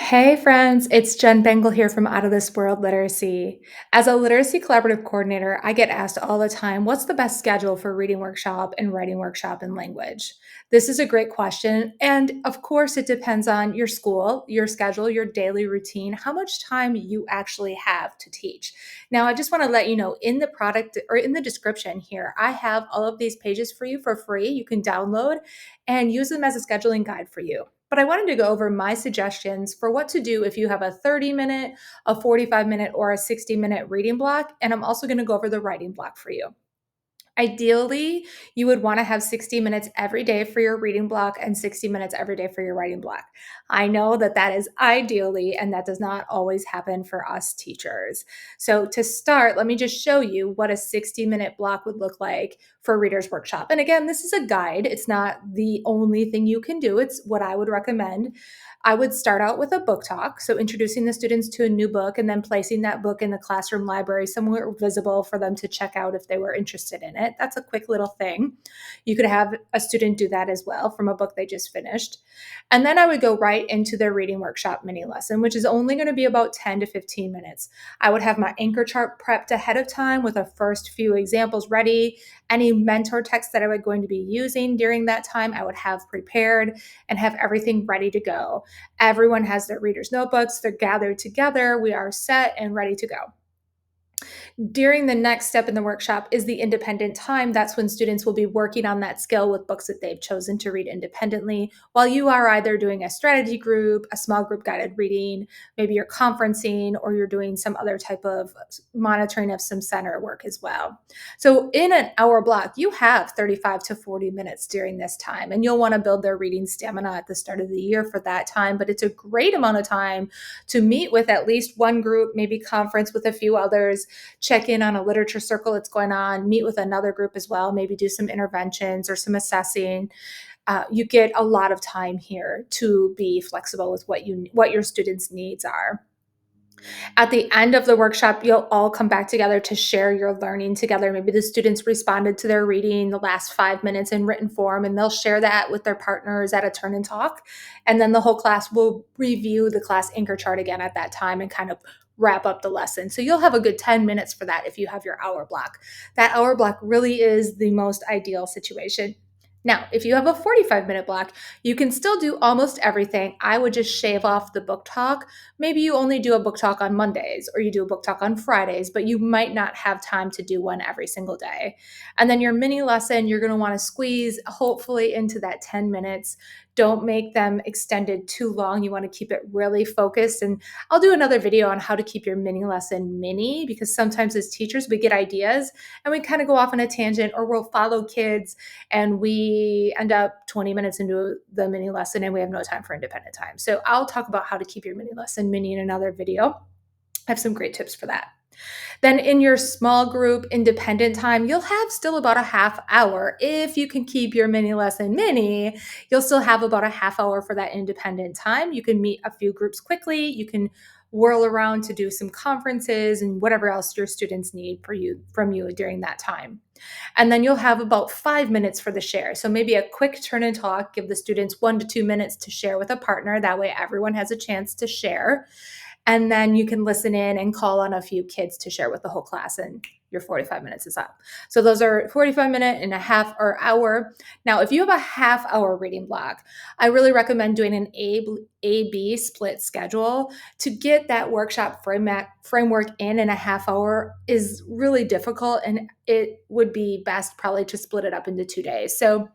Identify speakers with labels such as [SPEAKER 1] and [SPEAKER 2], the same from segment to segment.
[SPEAKER 1] Hey friends, it's Jen Bengal here from Out of This World Literacy. As a literacy collaborative coordinator, I get asked all the time, what's the best schedule for reading workshop and writing workshop in language? This is a great question. And of course, it depends on your school, your schedule, your daily routine, how much time you actually have to teach. Now, I just want to let you know in the product or in the description here, I have all of these pages for you for free. You can download and use them as a scheduling guide for you. But I wanted to go over my suggestions for what to do if you have a 30-minute, a 45-minute, or a 60-minute reading block. And I'm also going to go over the writing block for you. Ideally, you would want to have 60 minutes every day for your reading block and 60 minutes every day for your writing block. I know that that is ideally, and that does not always happen for us teachers. So, to start, let me just show you what a 60-minute block would look like for Reader's Workshop. And again, this is a guide, it's not the only thing you can do, it's what I would recommend. I would start out with a book talk, so introducing the students to a new book and then placing that book in the classroom library somewhere visible for them to check out if they were interested in it. That's a quick little thing. You could have a student do that as well from a book they just finished. And then I would go right into their reading workshop mini lesson, which is only going to be about 10 to 15 minutes. I would have my anchor chart prepped ahead of time with a first few examples ready. Any mentor text that I was going to be using during that time, I would have prepared and have everything ready to go. Everyone has their reader's notebooks, they're gathered together, we are set and ready to go. During the next step in the workshop is the independent time. That's when students will be working on that skill with books that they've chosen to read independently, while you are either doing a strategy group, a small group guided reading, maybe you're conferencing, or you're doing some other type of monitoring of some center work as well. So in an hour block, you have 35 to 40 minutes during this time, and you'll want to build their reading stamina at the start of the year for that time, but it's a great amount of time to meet with at least one group, maybe conference with a few others, check in on a literature circle that's going on, meet with another group as well, maybe do some interventions or some assessing. You get a lot of time here to be flexible with what your students' needs are. At the end of the workshop, you'll all come back together to share your learning together. Maybe the students responded to their reading the last 5 minutes in written form, and they'll share that with their partners at a turn and talk. And then the whole class will review the class anchor chart again at that time and kind of wrap up the lesson. So you'll have a good 10 minutes for that if you have your hour block. That hour block really is the most ideal situation. Now, if you have a 45-minute block, you can still do almost everything. I would just shave off the book talk. Maybe you only do a book talk on Mondays or you do a book talk on Fridays, but you might not have time to do one every single day. And then your mini lesson, you're going to want to squeeze hopefully into that 10 minutes. Don't make them extended too long. You want to keep it really focused. And I'll do another video on how to keep your mini lesson mini, because sometimes as teachers, we get ideas and we kind of go off on a tangent, or we'll follow kids and we end up 20 minutes into the mini lesson and we have no time for independent time. So I'll talk about how to keep your mini lesson mini in another video. I have some great tips for that. Then in your small group independent time, you'll have still about a half hour. If you can keep your mini lesson mini, you'll still have about a half hour for that independent time. You can meet a few groups quickly. You can whirl around to do some conferences and whatever else your students need from you during that time. And then you'll have about 5 minutes for the share. So maybe a quick turn and talk, give the students 1 to 2 minutes to share with a partner. That way everyone has a chance to share. And then you can listen in and call on a few kids to share with the whole class, and your 45 minutes is up. So those are 45-minute and a half or hour. Now, if you have a half hour reading block, I really recommend doing an A-B split schedule. To get that workshop framework in a half hour is really difficult, and it would be best probably to split it up into 2 days. So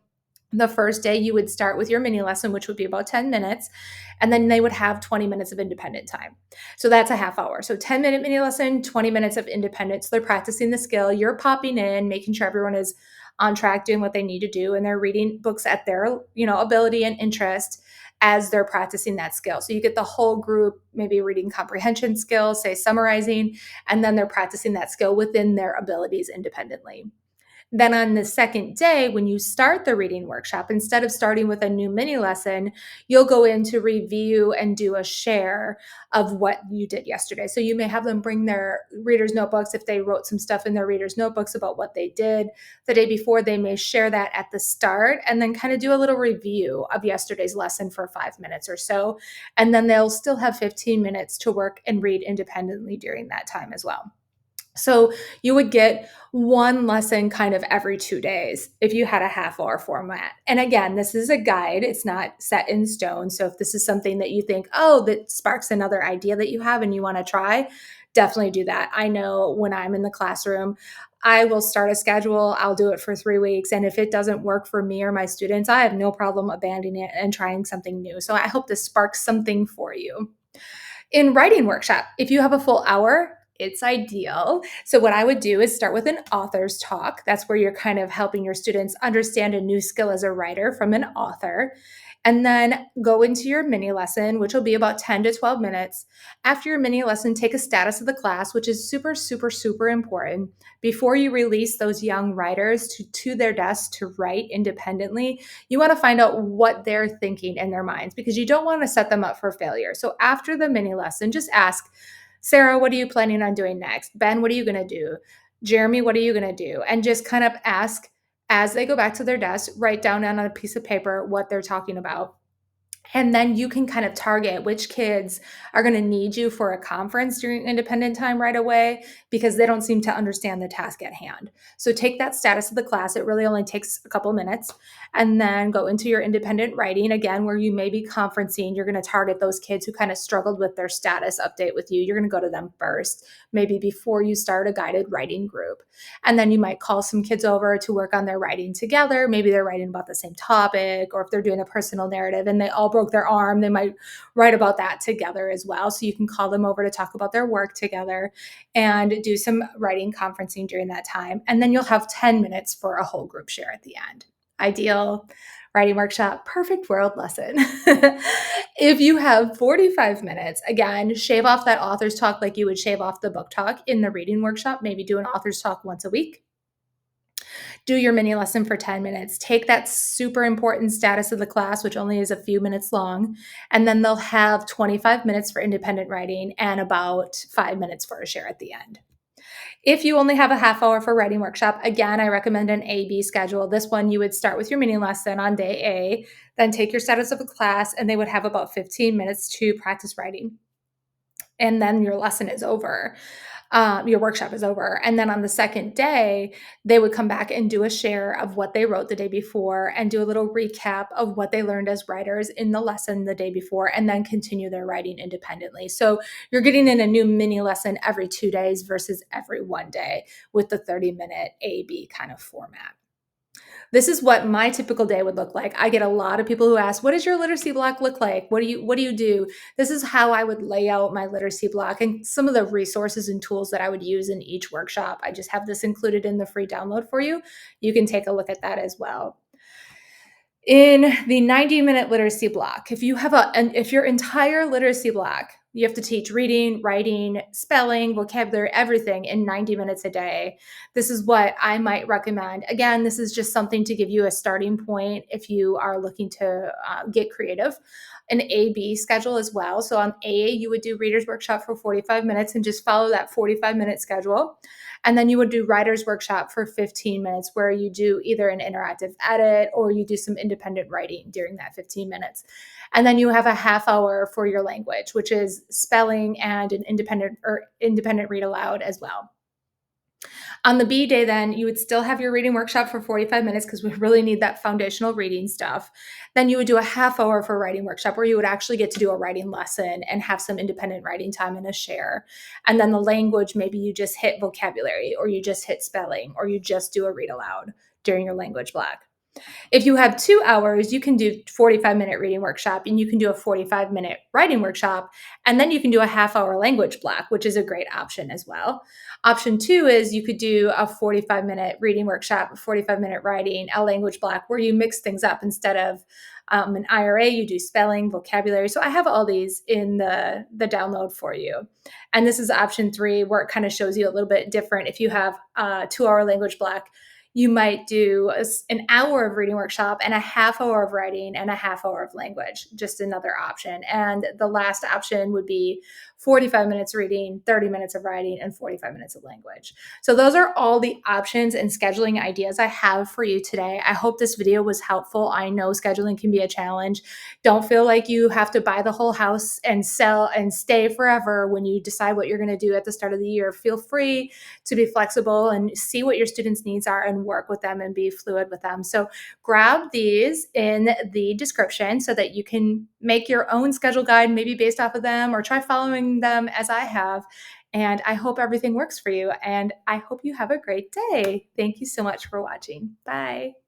[SPEAKER 1] the first day you would start with your mini lesson, which would be about 10 minutes, and then they would have 20 minutes of independent time. So that's a half hour. So 10-minute mini lesson, 20 minutes of independence. They're practicing the skill. You're popping in, making sure everyone is on track doing what they need to do, and they're reading books at their, ability and interest as they're practicing that skill. So you get the whole group maybe reading comprehension skills, say summarizing, and then they're practicing that skill within their abilities independently. Then on the second day, when you start the reading workshop, instead of starting with a new mini lesson, you'll go in to review and do a share of what you did yesterday. So you may have them bring their readers' notebooks if they wrote some stuff in their readers' notebooks about what they did the day before. They may share that at the start and then kind of do a little review of yesterday's lesson for 5 minutes or so. And then they'll still have 15 minutes to work and read independently during that time as well. So you would get one lesson kind of every 2 days if you had a half hour format. And again, this is a guide, it's not set in stone. So if this is something that you think, oh, that sparks another idea that you have and you want to try, definitely do that. I know when I'm in the classroom, I will start a schedule, I'll do it for 3 weeks. And if it doesn't work for me or my students, I have no problem abandoning it and trying something new. So I hope this sparks something for you. In writing workshop, if you have a full hour, it's ideal. So, what I would do is start with an author's talk. That's where you're kind of helping your students understand a new skill as a writer from an author. And then go into your mini lesson, which will be about 10 to 12 minutes. After your mini lesson, take a status of the class, which is super, super, super important. Before you release those young writers to their desks to write independently, you want to find out what they're thinking in their minds because you don't want to set them up for failure. So after the mini lesson, just ask, Sarah, what are you planning on doing next? Ben, what are you going to do? Jeremy, what are you going to do? And just kind of ask as they go back to their desk, write down on a piece of paper what they're talking about. And then you can kind of target which kids are going to need you for a conference during independent time right away because they don't seem to understand the task at hand. So take that status of the class. It really only takes a couple minutes. And then go into your independent writing again, where you may be conferencing. You're going to target those kids who kind of struggled with their status update with you. You're going to go to them first, maybe before you start a guided writing group. And then you might call some kids over to work on their writing together. Maybe they're writing about the same topic, or if they're doing a personal narrative and they all broke their arm, they might write about that together as well. So you can call them over to talk about their work together and do some writing conferencing during that time. And then you'll have 10 minutes for a whole group share at the end. Ideal writing workshop, perfect world lesson. If you have 45 minutes, again, shave off that author's talk like you would shave off the book talk in the reading workshop. Maybe do an author's talk once a week. Do your mini lesson for 10 minutes. Take that super important status of the class, which only is a few minutes long, and then they'll have 25 minutes for independent writing and about 5 minutes for a share at the end. If you only have a half hour for writing workshop, again, I recommend an A-B schedule. This one, you would start with your mini lesson on day A, then take your status of a class, and they would have about 15 minutes to practice writing. And then your lesson is over. Your workshop is over. And then on the second day, they would come back and do a share of what they wrote the day before and do a little recap of what they learned as writers in the lesson the day before, and then continue their writing independently. So you're getting in a new mini lesson every 2 days versus every one day with the 30-minute A-B kind of format. This is what my typical day would look like. I get a lot of people who ask, what does your literacy block look like? What do you do? This is how I would lay out my literacy block and some of the resources and tools that I would use in each workshop. I just have this included in the free download for you. You can take a look at that as well. In the 90-minute literacy block, if your entire literacy block, you have to teach reading, writing, spelling, vocabulary, everything in 90 minutes a day. This is what I might recommend. Again, this is just something to give you a starting point if you are looking to get creative. An A-B schedule as well. So on A, you would do reader's workshop for 45 minutes and just follow that 45-minute schedule. And then you would do writer's workshop for 15 minutes where you do either an interactive edit or you do some independent writing during that 15 minutes. And then you have a half hour for your language, which is spelling and an independent read aloud as well. On the B day, then you would still have your reading workshop for 45 minutes because we really need that foundational reading stuff. Then you would do a half hour for writing workshop where you would actually get to do a writing lesson and have some independent writing time and a share. And then the language, maybe you just hit vocabulary or you just hit spelling or you just do a read aloud during your language block. If you have 2 hours, you can do 45-minute reading workshop and you can do a 45-minute writing workshop. And then you can do a half hour language block, which is a great option as well. Option 2 is you could do a 45-minute reading workshop, a 45-minute writing, a language block where you mix things up instead of an IRA, you do spelling, vocabulary. So I have all these in the download for you. And this is option 3 where it kind of shows you a little bit different. If you have a 2-hour language block, you might do an hour of reading workshop and a half hour of writing and a half hour of language, just another option. And the last option would be 45 minutes reading, 30 minutes of writing, and 45 minutes of language. So those are all the options and scheduling ideas I have for you today. I hope this video was helpful. I know scheduling can be a challenge. Don't feel like you have to buy the whole house and sell and stay forever when you decide what you're going to do at the start of the year. Feel free to be flexible and see what your students' needs are and work with them and be fluid with them. So grab these in the description so that you can make your own schedule guide, maybe based off of them, or try following them as I have. And I hope everything works for you. And I hope you have a great day. Thank you so much for watching. Bye.